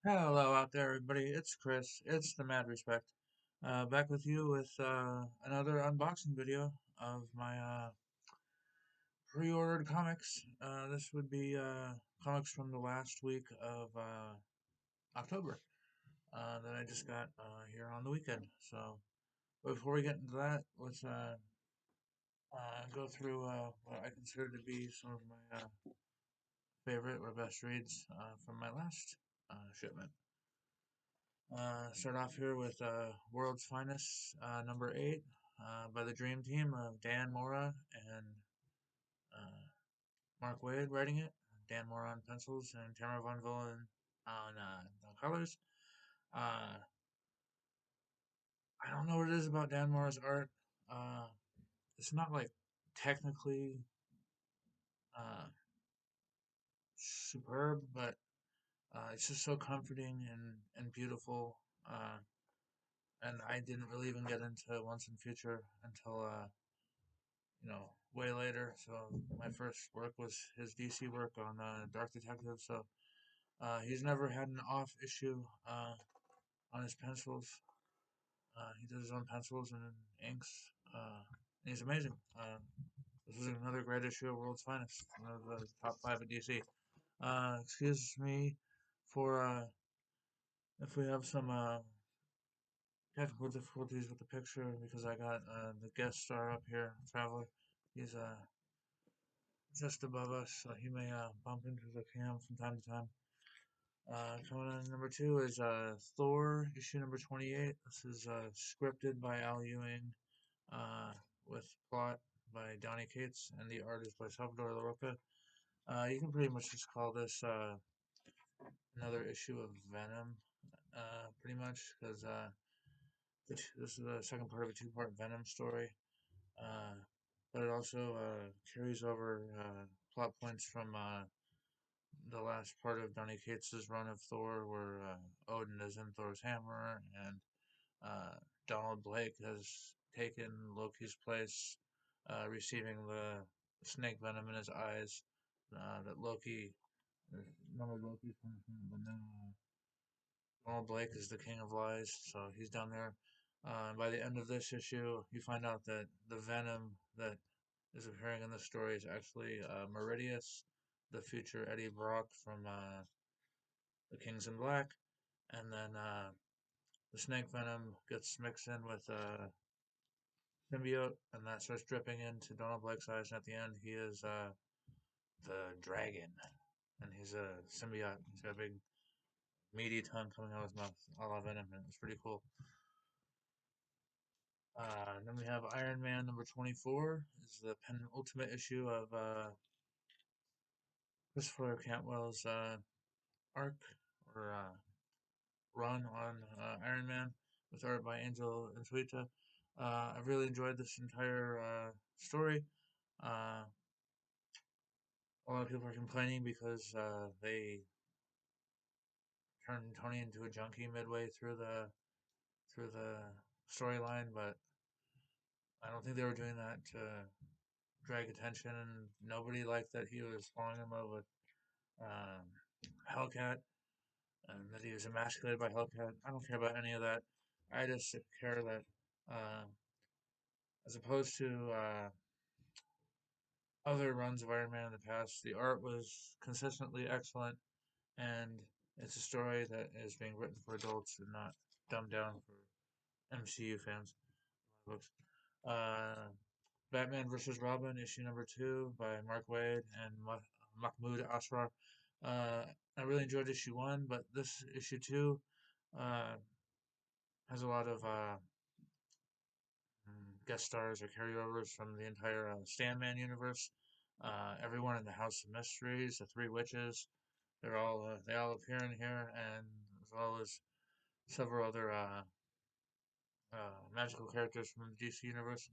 Hello out there, everybody. It's Chris. It's the Mad Respect. Back with you with another unboxing video of my pre-ordered comics. This would be comics from the last week of October that I just got here on the weekend. So before we get into that, let's go through what I consider to be some of my favorite or best reads from my last shipment. Start off here with World's Finest, number 8, by the Dream Team of Dan Mora and uh, Mark Wade writing it. Dan Mora on pencils and Tamara Von Villen on colors. Uh, I don't know what it is about Dan Mora's art. Uh, it's not like technically uh, superb, but it's just so comforting and beautiful. And I didn't really even get into Once and Future until way later. So my first work was his DC work on Dark Detective. So he's never had an off issue on his pencils. He does his own pencils and inks. And he's amazing. This is another great issue of World's Finest, one of the top 5 at DC. Excuse me for if we have some technical difficulties with the picture because I got the guest star up here, Traveler. He's just above us, so he may bump into the cam from time to time. Coming in number 2 is Thor, issue number 28. This is scripted by Al Ewing uh, with plot by Donny Cates, and the art is by Salvador Larroca. You can pretty much just call this another issue of Venom, pretty much, because this is the second part of a two-part Venom story. Uh, but it also carries over plot points from the last part of Donny Cates' run of Thor, where Odin is in Thor's hammer, and uh, Donald Blake has taken Loki's place, receiving the snake venom in his eyes. That Loki, none of Loki's punishment, but now Donald Blake is the king of lies, so he's down there. By the end of this issue, you find out that the venom that is appearing in the story is actually Meridius, the future Eddie Brock from the Kings in Black, and then the snake venom gets mixed in with symbiote, and that starts dripping into Donald Blake's eyes. And at the end, he is the dragon, and he's a symbiote. He's got a big meaty tongue coming out of his mouth, a la Venom, and it's pretty cool. Then we have Iron Man number 24. Is the penultimate issue of Christopher Cantwell's arc or run on Iron Man with art by Angel Intuita. I really enjoyed this entire story. Uh, a lot of people are complaining because they turned Tony into a junkie midway through the storyline, but I don't think they were doing that to drag attention. And nobody liked that he was falling in love with um, Hellcat and that he was emasculated by Hellcat. I don't care about any of that. I just care that, uh, as opposed to other runs of Iron Man in the past, the art was consistently excellent, and it's a story that is being written for adults and not dumbed down for MCU fans. Books. Uh, Batman vs. Robin, issue number 2 by Mark Waid and Mahmoud Asrar. Uh, I really enjoyed issue 1, but this issue 2 uh, has a lot of guest stars or carryovers from the entire Sandman universe. Everyone in the House of Mysteries, the Three Witches, they all appear in here, and as well as several other magical characters from the DC universe.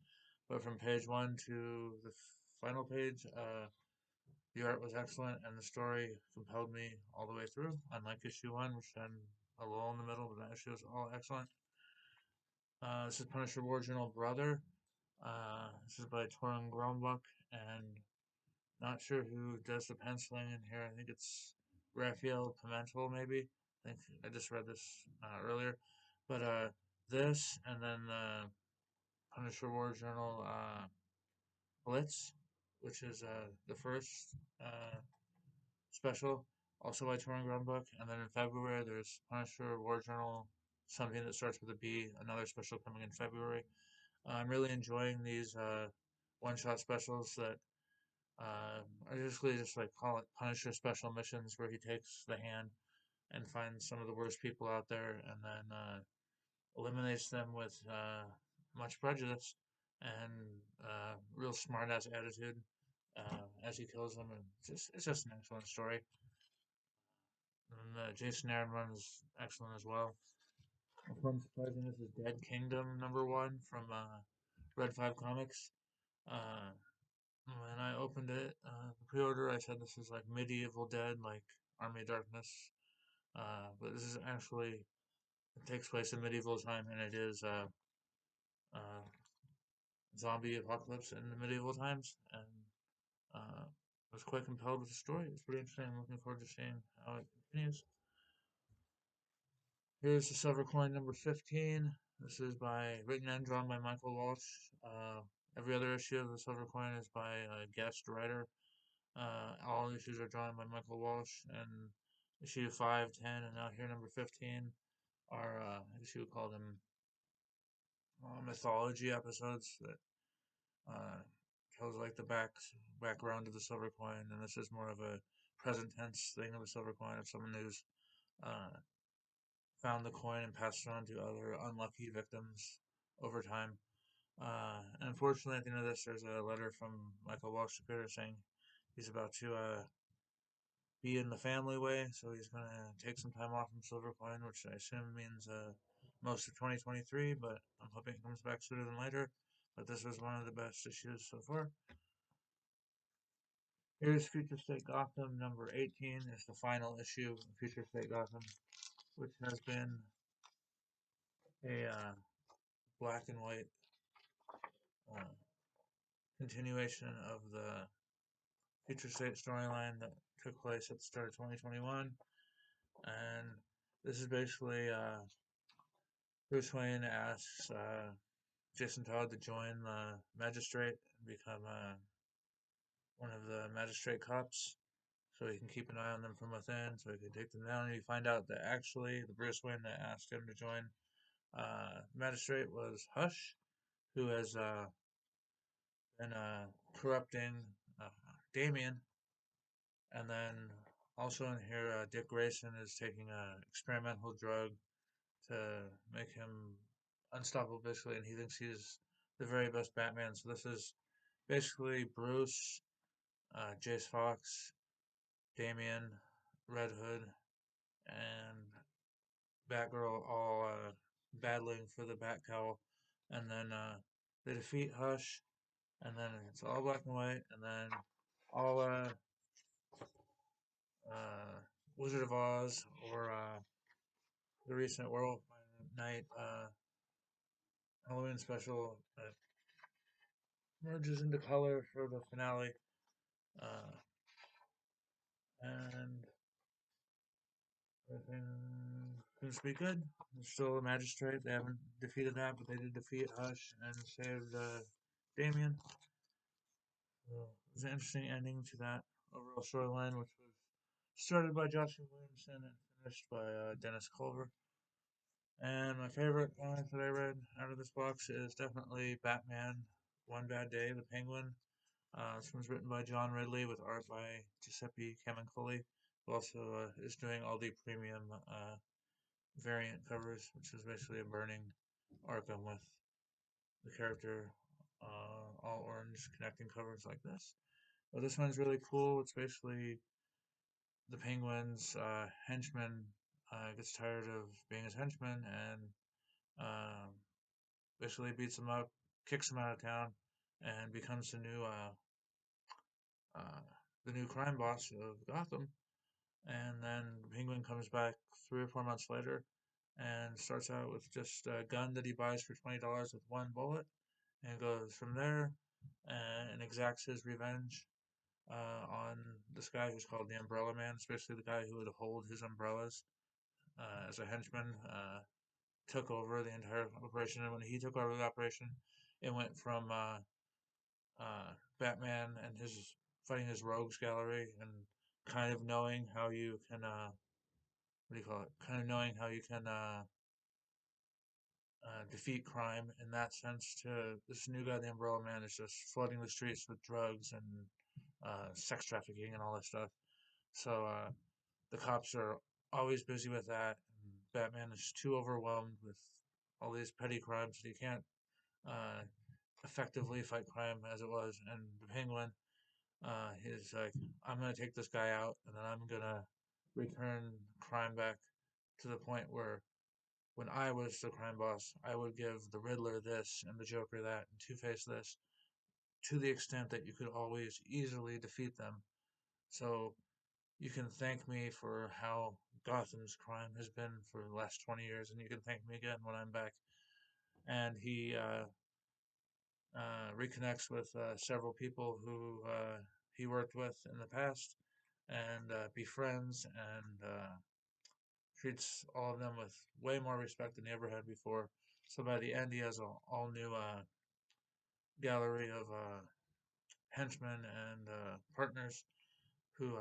But from page 1 to the final page, the art was excellent, and the story compelled me all the way through. Unlike issue 1, which had a lull in the middle, but that issue was all excellent. This is Punisher Original Brother. This is by Torun Grombuck, and not sure who does the penciling in here. I think it's Raphael Pimentel, maybe. think I just read this earlier, but this and then Punisher War Journal Blitz, which is the first special, also by Touring Ground Book, and then in February there's Punisher War Journal, something that starts with a B, another special coming in February. I'm really enjoying these one-shot specials that are usually just like call it Punisher special missions, where he takes the hand and finds some of the worst people out there, and then eliminates them with much prejudice and real smart ass attitude as he kills them, and it's just an excellent story. And Jason Aaron runs excellent as well. If I'm surprising, this is Dead Kingdom #1 from Red 5 Comics. Uh, when I opened it, the pre-order, I said this is like medieval Dead, like Army of Darkness. But this is actually, it takes place in medieval time, and it is uh, zombie apocalypse in the medieval times. And I was quite compelled with the story. It's pretty interesting. I'm looking forward to seeing how it continues. Here's the Silver Coin #15. This is written and drawn by Michael Walsh. Every other issue of the Silver Coin is by a guest writer. All issues are drawn by Michael Walsh, and issue 5, 10, and now here #15 are, I guess you would call them mythology episodes that uh, tells like the background of the Silver Coin, and this is more of a present tense thing of the Silver Coin of someone who's uh, found the coin and passed it on to other unlucky victims over time. And unfortunately, at the end of this, there's a letter from Michael Walsh Superior saying he's about to be in the family way, so he's going to take some time off from Silver Coin, which I assume means most of 2023, but I'm hoping it comes back sooner than later. But this was one of the best issues so far. Here's Future State Gotham #18. It's the final issue of Future State Gotham, which has been a black and white uh, continuation of the Future State storyline that took place at the start of 2021. And this is basically Bruce Wayne asks Jason Todd to join the magistrate and become one of the magistrate cops, so he can keep an eye on them from within, so he can take them down. And you find out that actually the Bruce Wayne that asked him to join magistrate was Hush, who has been corrupting uh, Damien. And then also in here, Dick Grayson is taking an experimental drug to make him unstoppable, basically, and he thinks he's the very best Batman. So this is basically Bruce, Jace Fox, Damian, Red Hood, and Batgirl all battling for the Bat Cowl, and then they defeat Hush, and then it's all black and white, and then all uh, Wizard of Oz or the recent Werewolf by Night Halloween special merges into color for the finale, uh, and everything seems to be good. There's still a magistrate. They haven't defeated that, but they did defeat Hush and saved Damien. So it was an interesting ending to that overall storyline, which was started by Joshua Williamson and finished by Dennis Culver. And my favorite comic that I read out of this box is definitely Batman One Bad Day, the Penguin. This one's written by John Ridley with art by Giuseppe Camuncoli, who also is doing all the premium variant covers, which is basically a burning Arkham with the character all orange connecting covers like this. But this one's really cool. It's basically the Penguin's henchman gets tired of being his henchman and uh, basically beats him up, kicks him out of town, and becomes uh, the new crime boss of Gotham. And then the Penguin comes back 3 or 4 months later and starts out with just a gun that he buys for $20 with one bullet, and goes from there and exacts his revenge on this guy who's called the Umbrella Man, especially the guy who would hold his umbrellas as a henchman, took over the entire operation. And when he took over the operation, it went from Batman and his fighting his rogues gallery and kind of knowing how you can what do you call it? Kind of knowing how you can defeat crime in that sense. To this new guy, the Umbrella Man, is just flooding the streets with drugs and sex trafficking and all that stuff. So the cops are always busy with that. And Batman is too overwhelmed with all these petty crimes that he can't uh, effectively fight crime as it was. And the Penguin, he's like, I'm gonna take this guy out, and then I'm gonna return crime back to the point where when I was the crime boss, I would give the Riddler this and the Joker that and Two-Face this to the extent that you could always easily defeat them. So you can thank me for how Gotham's crime has been for the last 20 years, and you can thank me again when I'm back. And he reconnects with several people who he worked with in the past and befriends and treats all of them with way more respect than he ever had before. So by the end, he has an all new gallery of henchmen and partners who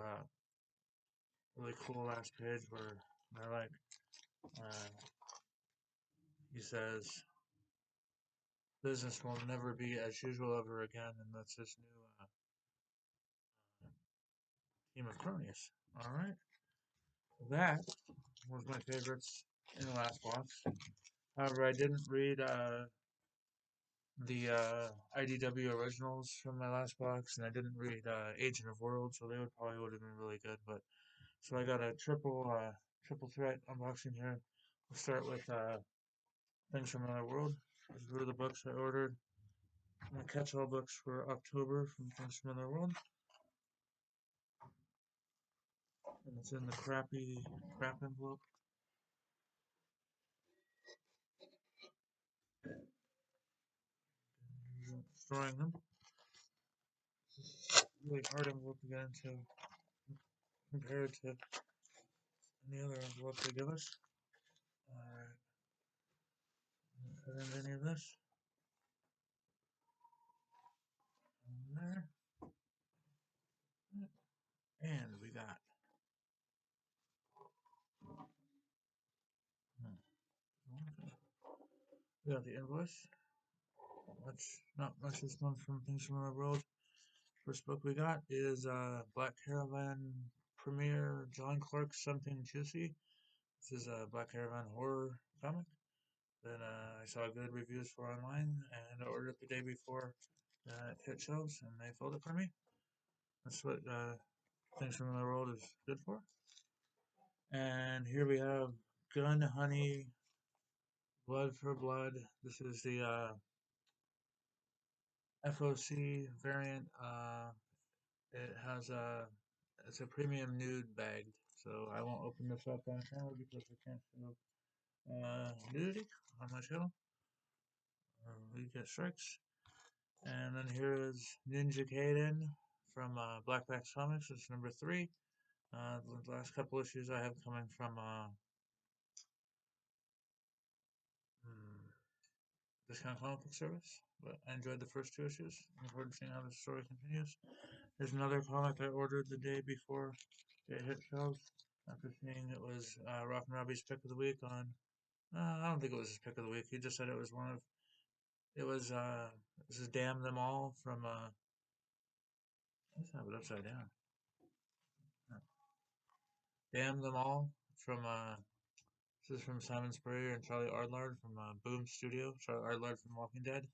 really cool last page where they're like, uh, he says, business will never be as usual ever again, and that's his new team of cronies. All right, that was my favorites in the last box. However, I didn't read the IDW originals from my last box, and I didn't read Agent of World, so they would have been really good. But so I got a triple threat unboxing here. We'll start with Things from Another World. These were the books I ordered. My catch-all books for October from Things from Another World, and it's in the crappy crap envelope. Destroying them. Really hard envelope to get into compared to any other envelope they give us. Alright, put in any of this. In there. And we got the invoice. Not much this month from Things from the World. First book we got is Black Caravan Premiere John Clark Something Juicy. This is a Black Caravan horror comic that I saw good reviews for online, and I ordered it the day before it hit shelves, and they filled it for me. That's what Things from the World is good for. And here we have Gun Honey Blood for Blood. This is the FOC variant. It's a premium nude bag, so I won't open this up on camera because I can't show nudity on my channel. We get strikes. And then here is Ninja Gaiden from Blackbacks Comics. It's number 3. The last couple issues I have coming from Discount Comic Book Service, but I enjoyed the first 2 issues. Looking forward to seeing how the story continues. There's another comic I ordered the day before it hit shelves. After seeing it was Rockin Robbie's pick of the week on, I don't think it was his pick of the week. He just said it was one of, it was, this is Damn Them All from, let's have it upside down. Damn Them All from, this is from Simon Spurrier and Charlie Ardlard from Boom Studio. Charlie Ardlard from Walking Dead.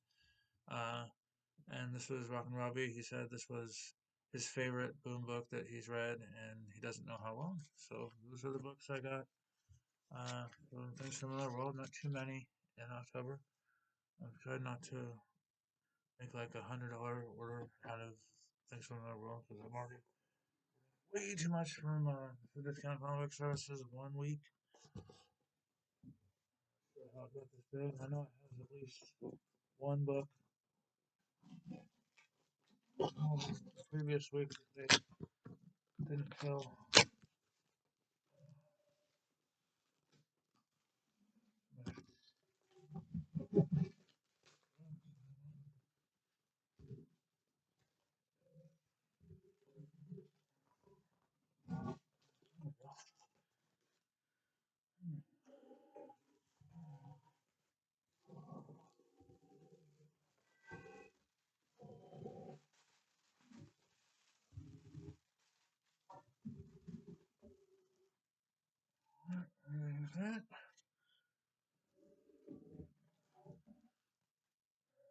And this was Rockin Robbie. He said this was his favorite Boom book that he's read, and he doesn't know how long. So those are the books I got. Things from Another World, not too many in October. I've tried not to make like $100 order out of Things from Another World because I'm already way too much from the Discount Comic Services 1 week. How I got this big. I know it has at least one book the previous week that they didn't fill. that.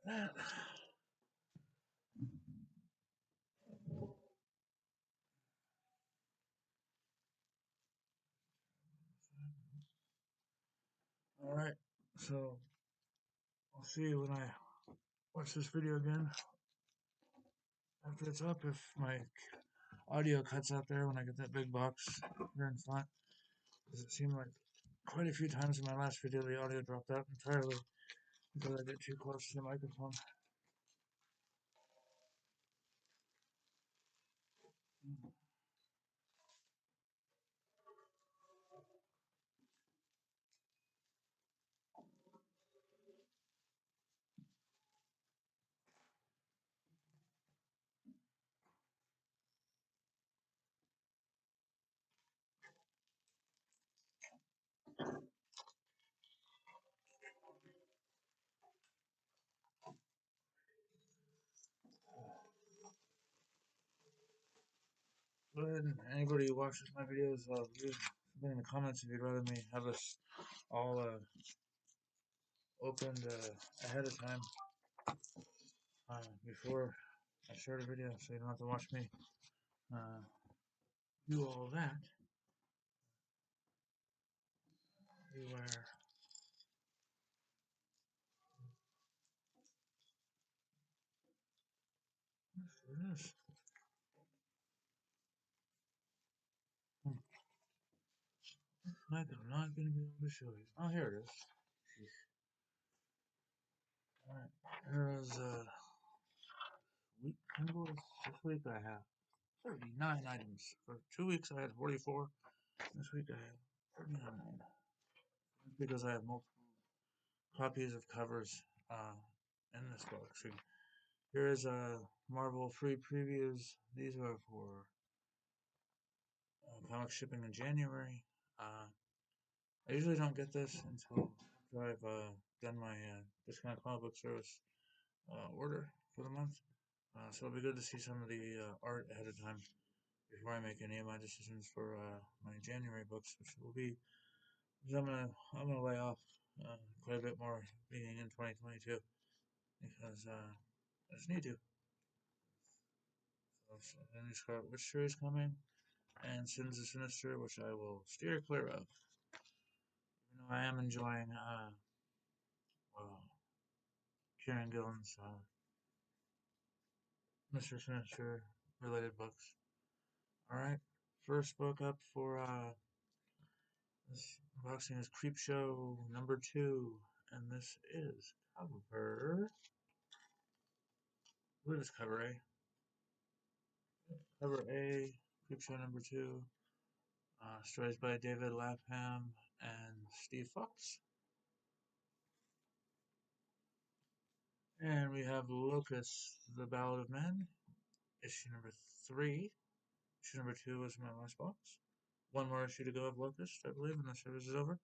That. Alright, so I'll see you when I watch this video again after it's up. If my audio cuts out there when I get that big box here in front, because it seemed like quite a few times in my last video the audio dropped out entirely because I get too close to the microphone. Go ahead and anybody who watches my videos, leave something in the comments if you'd rather me have this all opened ahead of time before I start a video, so you don't have to watch me uh, do all that. Beware. There it is. Like I'm not going to be able to show you. Oh, here it is. Alright, here is week. This week I have 39 items. For 2 weeks I had 44. This week I have 39. Because I have multiple copies of covers in this box. Here is Marvel free previews. These are for comic shipping in January. I usually don't get this until after I've done my discount comic book service order for the month. So it'll be good to see some of the art ahead of time before I make any of my decisions for my January books, which will be. I'm gonna lay off quite a bit more beginning in 2022 because I just need to. So then you got which series coming, and Sins of Sinister, which I will steer clear of. Even though I am enjoying Kieran Gillen's Mr. Sinister related books. Alright, first book up for this unboxing is Creepshow #2, and this is cover. What is cover A? Cover A, Creepshow #2, stories by David Lapham and Steve Fox. And we have Locust, The Ballad of Men, issue #3. Issue #2 was my last box. One more issue to go of Locust, I believe, and the series is over.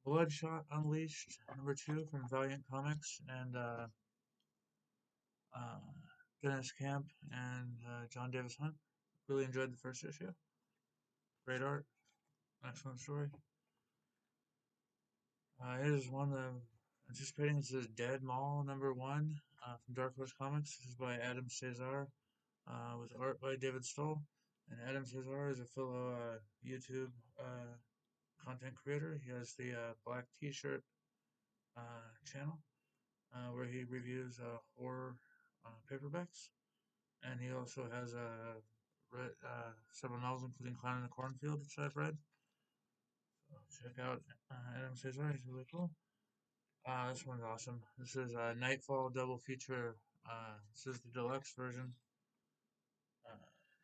Bloodshot Unleashed #2 from Valiant Comics and Deniz Camp and John Davis Hunt. Really enjoyed the first issue. Great art, excellent story. Here's one that I'm anticipating. This is Dead Mall #1 from Dark Horse Comics. This is by Adam Cesare with art by David Stoll. And Adam Cesare is a fellow YouTube content creator. He has the Black T-shirt channel where he reviews horror paperbacks. And he also has read several novels, including Clown in the Cornfield, which I've read. So check out Adam Cesare. He's really cool. This one's awesome. This is Nightfall double feature. This is the deluxe version.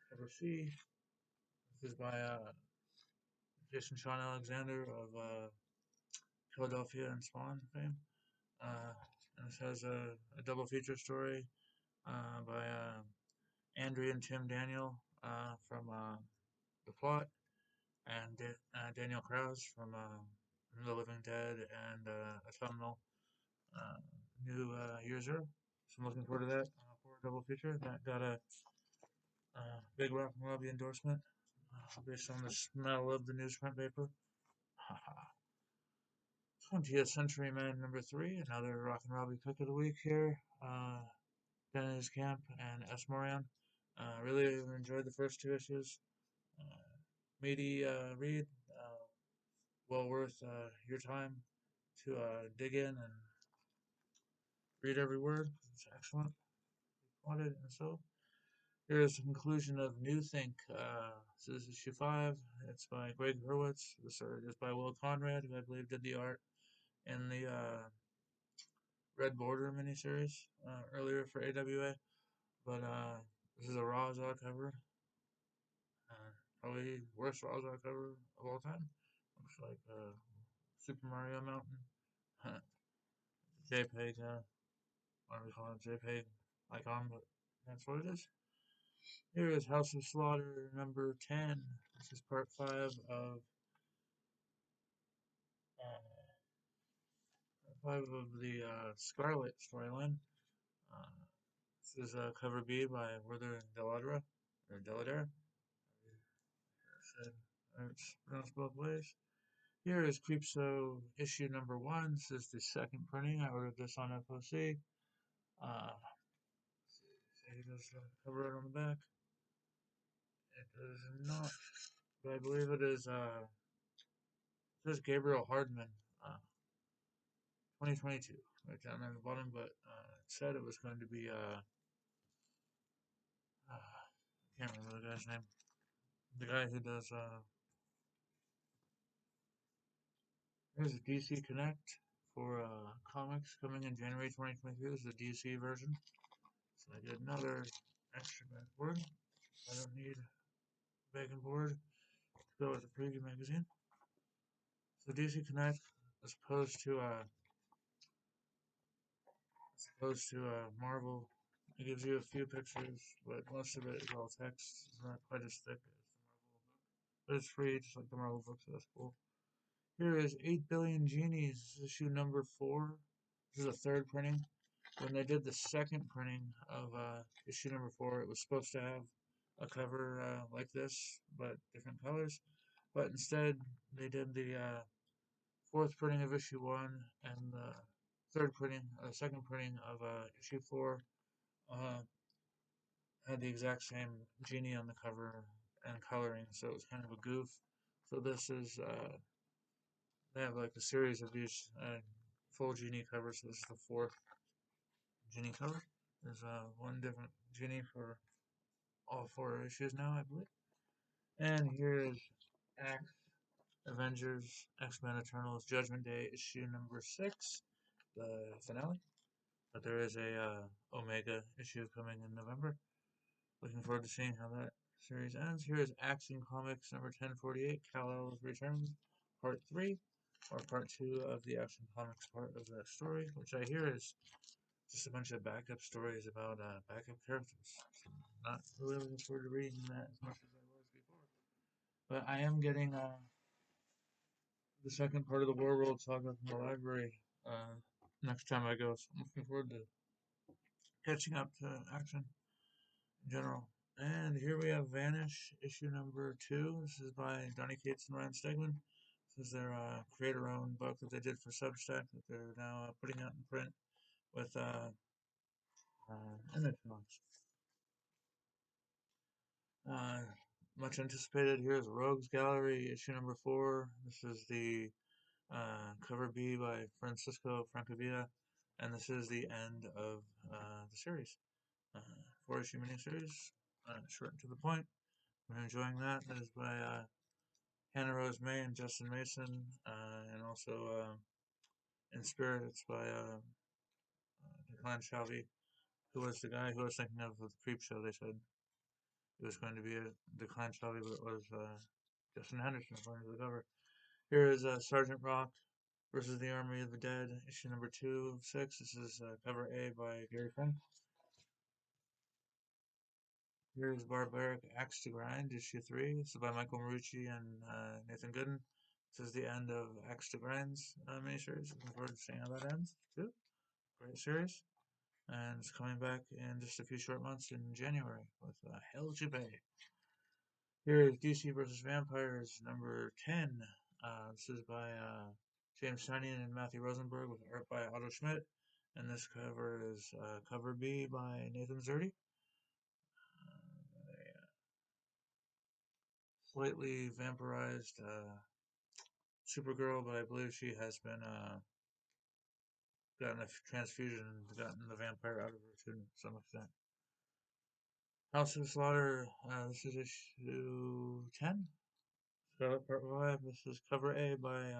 Cover C. This is by Jason Sean Alexander of Philadelphia and Spawn fame. And this has a double feature story by Andrea and Tim Daniel from The Plot, and Daniel Krause from The Living Dead and Autumnal New Year Zero. So I'm looking forward to that for a double feature. That got a big Rockin Robbie endorsement based on the smell of the newsprint paper. 20th Century Man #3, another Rockin Robbie pick of the week here. Deniz Camp and S. Morion. Really enjoyed the first two issues. Meaty read, well worth your time to dig in and read every word. It's excellent. Wanted and so. Here is the conclusion of New Think. So this is issue 5. It's by Greg Hurwitz. This is by Will Conrad, who I believe did the art in the Red Border miniseries earlier for AWA. But this is a Raw Zod cover. Probably worst Raw Zod cover of all time. Looks like Super Mario Mountain. JPEG, what do we call it? JPEG icon, but that's what it is. Here is House of Slaughter #10. This is part 5 of the Scarlet storyline. This is cover B by Werther Deladra, or Deladare. It's pronounced both ways. Here is Creepso issue #1. This is the second printing. I ordered this on FOC. It does cover it on the back. It does not, but I believe it is. It says Gabriel Hardman, 2022, right down on the bottom. But it said it was going to be. I can't remember the guy's name. The guy who does. There's a DC Connect for comics coming in January 2023. This is the DC version. So I did another extra board. I don't need a bacon board to go with the preview magazine. So DC Connect, as opposed to Marvel, it gives you a few pictures, but most of it is all text. It's not quite as thick as the Marvel book, but it's free, just like the Marvel book, so that's cool. Here is 8 Billion Genies. This is issue #4. This is a third printing. When they did the second printing of issue #4, it was supposed to have a cover like this, but different colors. But instead, they did the fourth printing of issue 1 and the second printing of issue 4 had the exact same genie on the cover and coloring, so it was kind of a goof. So this is they have like a series of these full genie covers. So this is the fourth genie cover. There's one different genie for all 4 issues now, I believe. And here is X Avengers X-Men Eternals Judgment Day issue #6, the finale. But there is a Omega issue coming in November. Looking forward to seeing how that series ends. Here is Action Comics #1048, Kal-El's Returns, Part 3, or Part 2 of the Action Comics part of that story, which I hear is just a bunch of backup stories about backup characters. So not really looking forward to reading that as much as I was before. But I am getting the second part of the Warworld saga from the library next time I go, so I'm looking forward to catching up to Action in general. And here we have Vanish, issue #2. This is by Donny Cates and Ryan Stegman. This is their creator-owned book that they did for Substack that they're now putting out in print with image fonts. Much anticipated. Here's Rogues Gallery, issue #4. This is the cover B by Francisco Francavilla, and this is the end of the series. 4-issue miniseries, short and to the point. I'm enjoying that. That is by Hannah Rose May and Justin Mason, and also in Spirit, it's by Declan Shelby, who was the guy who I was thinking of with the Creep Show. They said it was going to be a Declan Shelby, but it was Justin Henderson according to the cover. Here is Sergeant Rock versus the Army of the Dead, issue #2 of 6. This is cover A by Gary Frank. Here's Barbaric Axe to Grind, issue 3. This is by Michael Marucci and Nathan Gooden. This is the end of Axe to Grind's miniseries. Looking forward to seeing how that ends, too. Great series. And it's coming back in just a few short months in January with Hell to Pay. Here is DC versus Vampires number 10. This is by James Tynion and Matthew Rosenberg with art by Otto Schmidt. And this cover is cover B by Nathan Zerdy. Slightly vampirized Supergirl, but I believe she has been gotten a transfusion and gotten the vampire out of her to some extent. House of Slaughter, this is issue 10. Scarlet Part 5, this is cover A by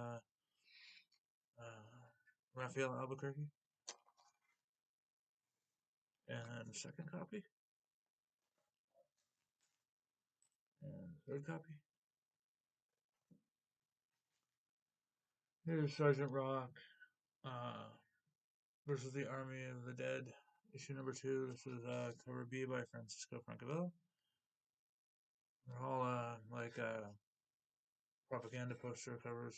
Raphael Albuquerque. And second copy. And third copy. Here's Sergeant Rock versus the Army of the Dead, issue number 2. This is cover B by Francisco Francavilla. They're all propaganda poster covers.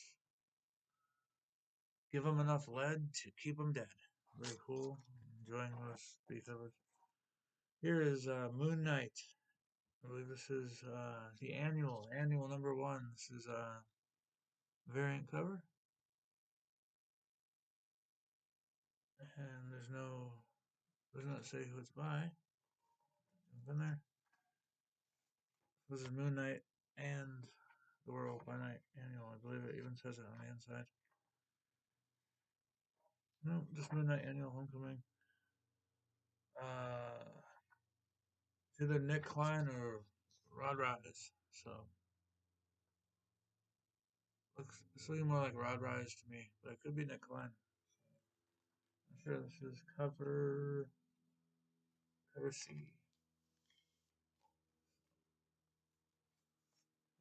Give them enough lead to keep them dead. Very cool. Enjoying those B covers. Here is Moon Knight. I believe this is the annual number 1. This is variant cover. And does not say who it's by. Jump in there. This is Moon Knight and the World by Night annual. I believe it even says it on the inside. No, just Moon Knight annual Homecoming. It's either Nick Klein or Rod Rise. So it's looking more like Rod Rise to me, but it could be Nick Klein. I'm sure this is cover C.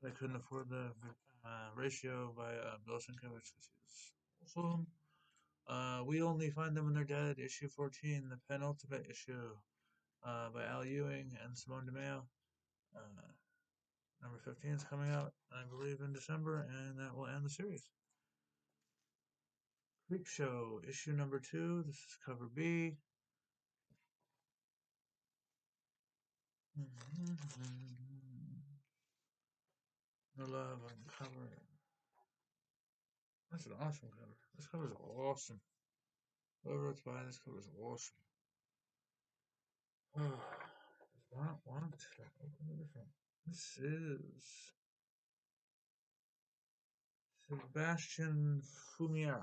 I couldn't afford the ratio by Bill Sienkiewicz because he's awesome. We Only Find Them When They're Dead, issue 14, the penultimate issue by Al Ewing and Simone DeMeo. Number 15 is coming out, I believe, in December, and that will end the series. Creep Show, issue number 2. This is cover B. No love on the cover. That's an awesome cover. This cover is awesome. Whoever it's by, this cover is awesome. Oh, does not want to open the different. This is Sebastian Fumiera.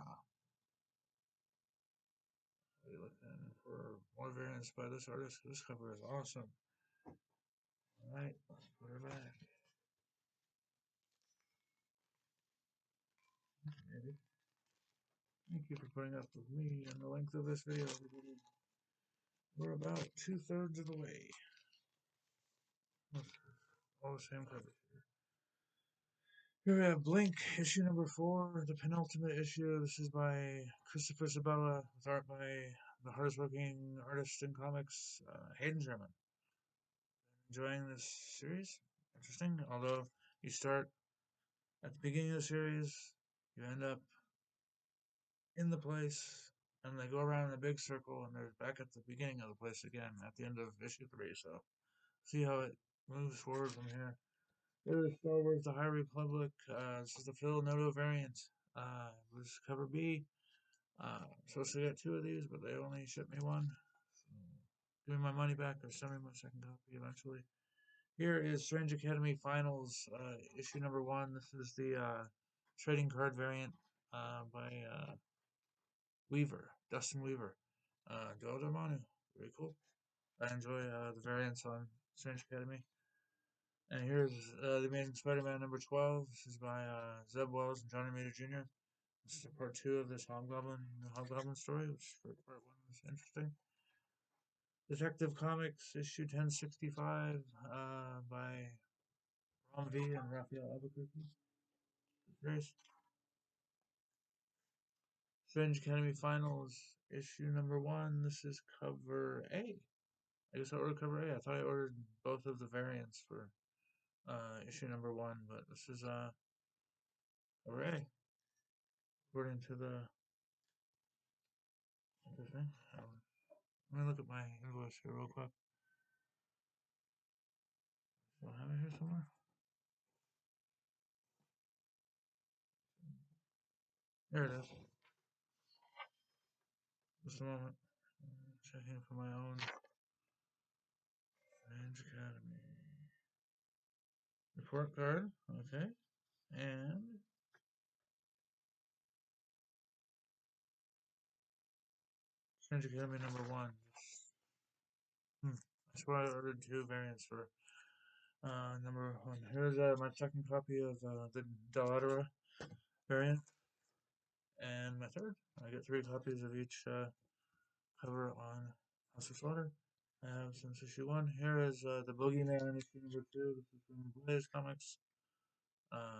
We're looking for more variants by this artist. This cover is awesome. Alright, let's put her back. Maybe. Thank you for putting up with me and the length of this video, everybody. We're about 2/3 of the way. All the same covers here. Here we have Blink, issue number 4, the penultimate issue. This is by Christopher Sabella, with art by the hardest working artist in comics, Hayden Sherman. Enjoying this series? Interesting. Although you start at the beginning of the series, you end up in the place, and they go around in a big circle, and they're back at the beginning of the place again at the end of issue 3. So, see how it moves forward from here. Here's Star Wars: The High Republic. This is the Phil Noto variant. This is cover B. I'm supposed to get 2 of these, but they only shipped me 1. So, give me my money back or send me my second copy eventually. Here is Strange Academy Finals, issue number 1. This is the trading card variant by Weaver, Dustin Weaver. Joe D'Armano, very cool. I enjoy the variants on Strange Academy. And here's The Amazing Spider-Man number 12. This is by Zeb Wells and Johnny Mater Jr. This is part 2 of this Hobgoblin story, which for part 1 was interesting. Detective Comics, issue 1065, by Ron V and Raphael Albuquerque. There's Strange Academy Finals, issue number 1. This is cover A. I guess I ordered cover A. I thought I ordered both of the variants for issue number 1, but this is cover A. According to the thing. Let me look at my invoice here real quick. Do I have it here somewhere? Here it is. Just a moment. Checking for my own Strange Academy report card. Okay, and Strange Academy #1. I swear I ordered 2 variants for #1. Here's my second copy of the Dalladra variant, and my third. I get 3 copies of each cover on House of Slaughter. I have since issue 1. Here is the Boogeyman issue #2. This is from Blaze Comics.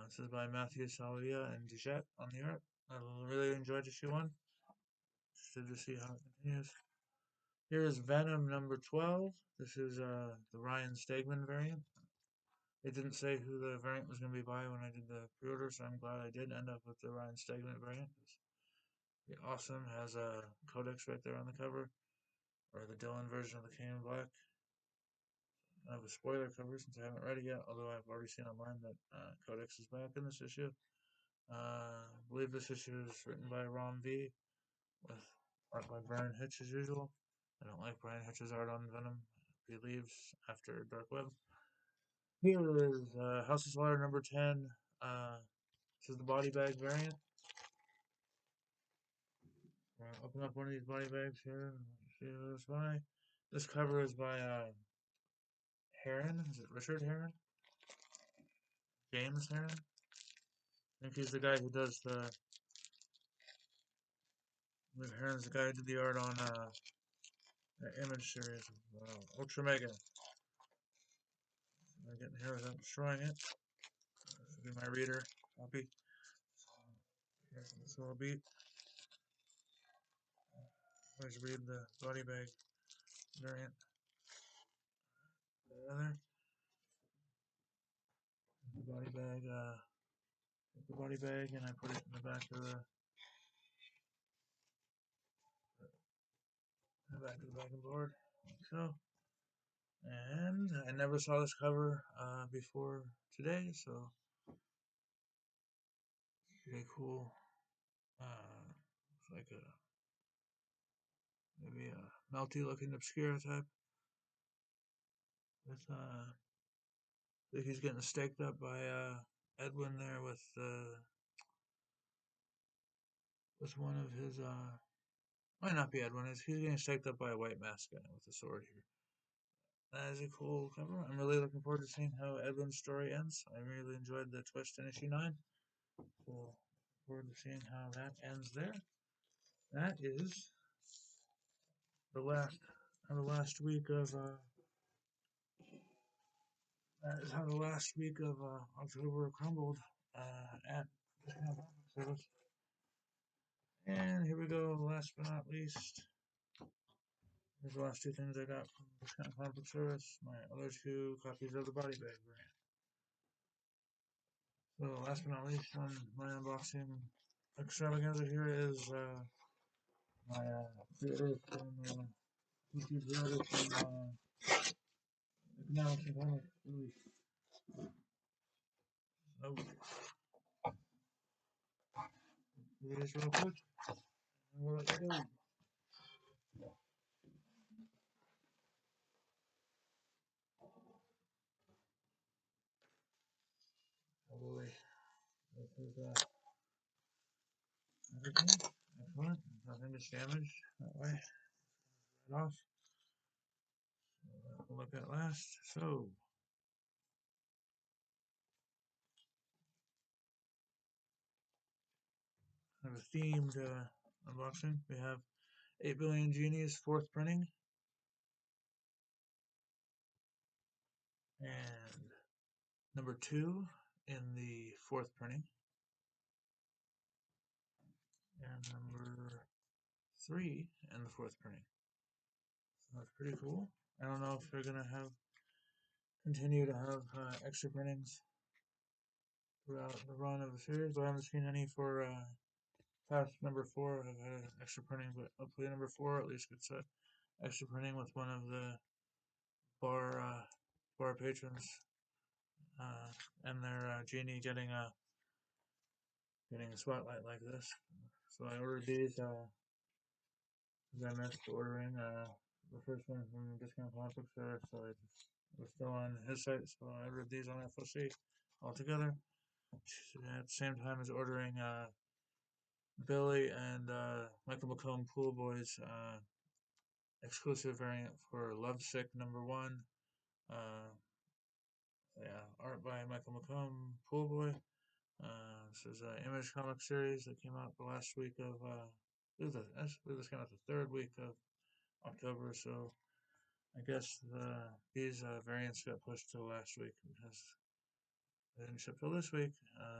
This is by Matthew Salvia and Dijette on the art. I really enjoyed issue 1. Interested to see how it continues. Here is Venom #12. This is the Ryan Stegman variant. It didn't say who the variant was going to be by when I did the pre-order, so I'm glad I did end up with the Ryan Stegman variant. It's awesome. Has a codex right there on the cover, or the Dylan version of the King in Black. I have a spoiler cover since I haven't read it yet, although I've already seen online that Codex is back in this issue. I believe this issue is written by Ron V. with art by Brian Hitch as usual. I don't like Brian Hitch's art on Venom. He leaves after Dark Web. Here is House of Slaughter #10. This is the body bag variant. Open up one of these body bags here. See who it's by. This cover is by Heron. Is it Richard Heron? James Heron? I think he's the guy who does the. Heron's the guy who did the art on the Image series. Ultra Mega. I'm getting here without destroying it. This will be my reader copy. This will be. Let's read the body bag variant. The body bag. The body bag, and I put it in the back of the bagging board, like so. And I never saw this cover before today, so pretty cool. It's like a maybe a melty looking Obscura type. With he's getting staked up by Edwin there with one of his might not be Edwin. He's getting staked up by a white mask guy with a sword here. That is a cool cover. I'm really looking forward to seeing how Edwin's story ends. I really enjoyed the twist in issue 9. So looking forward to seeing how that ends there. That is the last week of that is how the last week of October crumbled at Discount Comic Service. And here we go, last but not least. Here's the last 2 things I got from Discount Comic Service. My other 2 copies of the body bag variant. So last but not least on my unboxing extravaganza here is my pre-order from YouTube pre-order from Economics and Comics release. So do this real quick and we'll let you go. Oh boy, this is everything. Excellent. Nothing is damaged that way. Right off. We'll look at last. So I have a themed unboxing. We have 8 Billion Genies 4th printing. And #2 in the 4th printing. And #3 in the 4th printing. So that's pretty cool. I don't know if they're gonna continue to have extra printings throughout the run of the series, but I haven't seen any for past #4 have had an extra printing, but hopefully #4 at least gets an extra printing with one of the bar patrons and their genie getting a getting a spotlight like this. So I ordered these. I missed ordering the first one from Discount Comic Book Store, so I just was still on his site, so I ordered these on FOC all together. At the same time as ordering Billy and Michael McComb Pool Boys exclusive variant for Lovesick #1. Uh, yeah, art by Michael McComb Pool Boy. This is an Image comic series that came out the last week of. I believe this came out the third week of October, so I guess these variants got pushed to last week because they didn't ship till this week.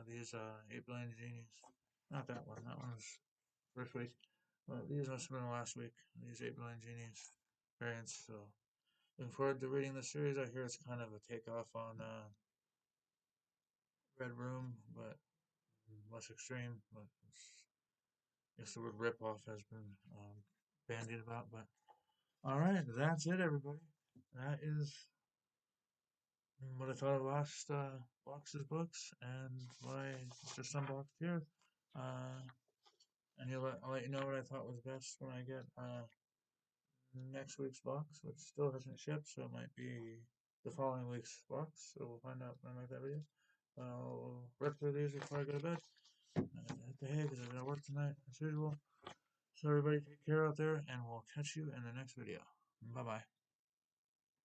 These 8 Billion Genies. Not that one. That one was first week. But these must have been last week. These 8 Billion Genies variants. So looking forward to reading the series. I hear it's kind of a takeoff on Red Room, but less extreme. But I guess the word rip-off has been bandied about. But alright, that's it, everybody. That is what I thought of last box's books and what I just unboxed here. Uh, and I'll let you know what I thought was best when I get next week's box, which still hasn't shipped, so it might be the following week's box. So we'll find out when I make that video. I'll rip through these before I go to bed. Hit the hay because I gotta work tonight as usual. So everybody take care out there, and we'll catch you in the next video. Bye bye.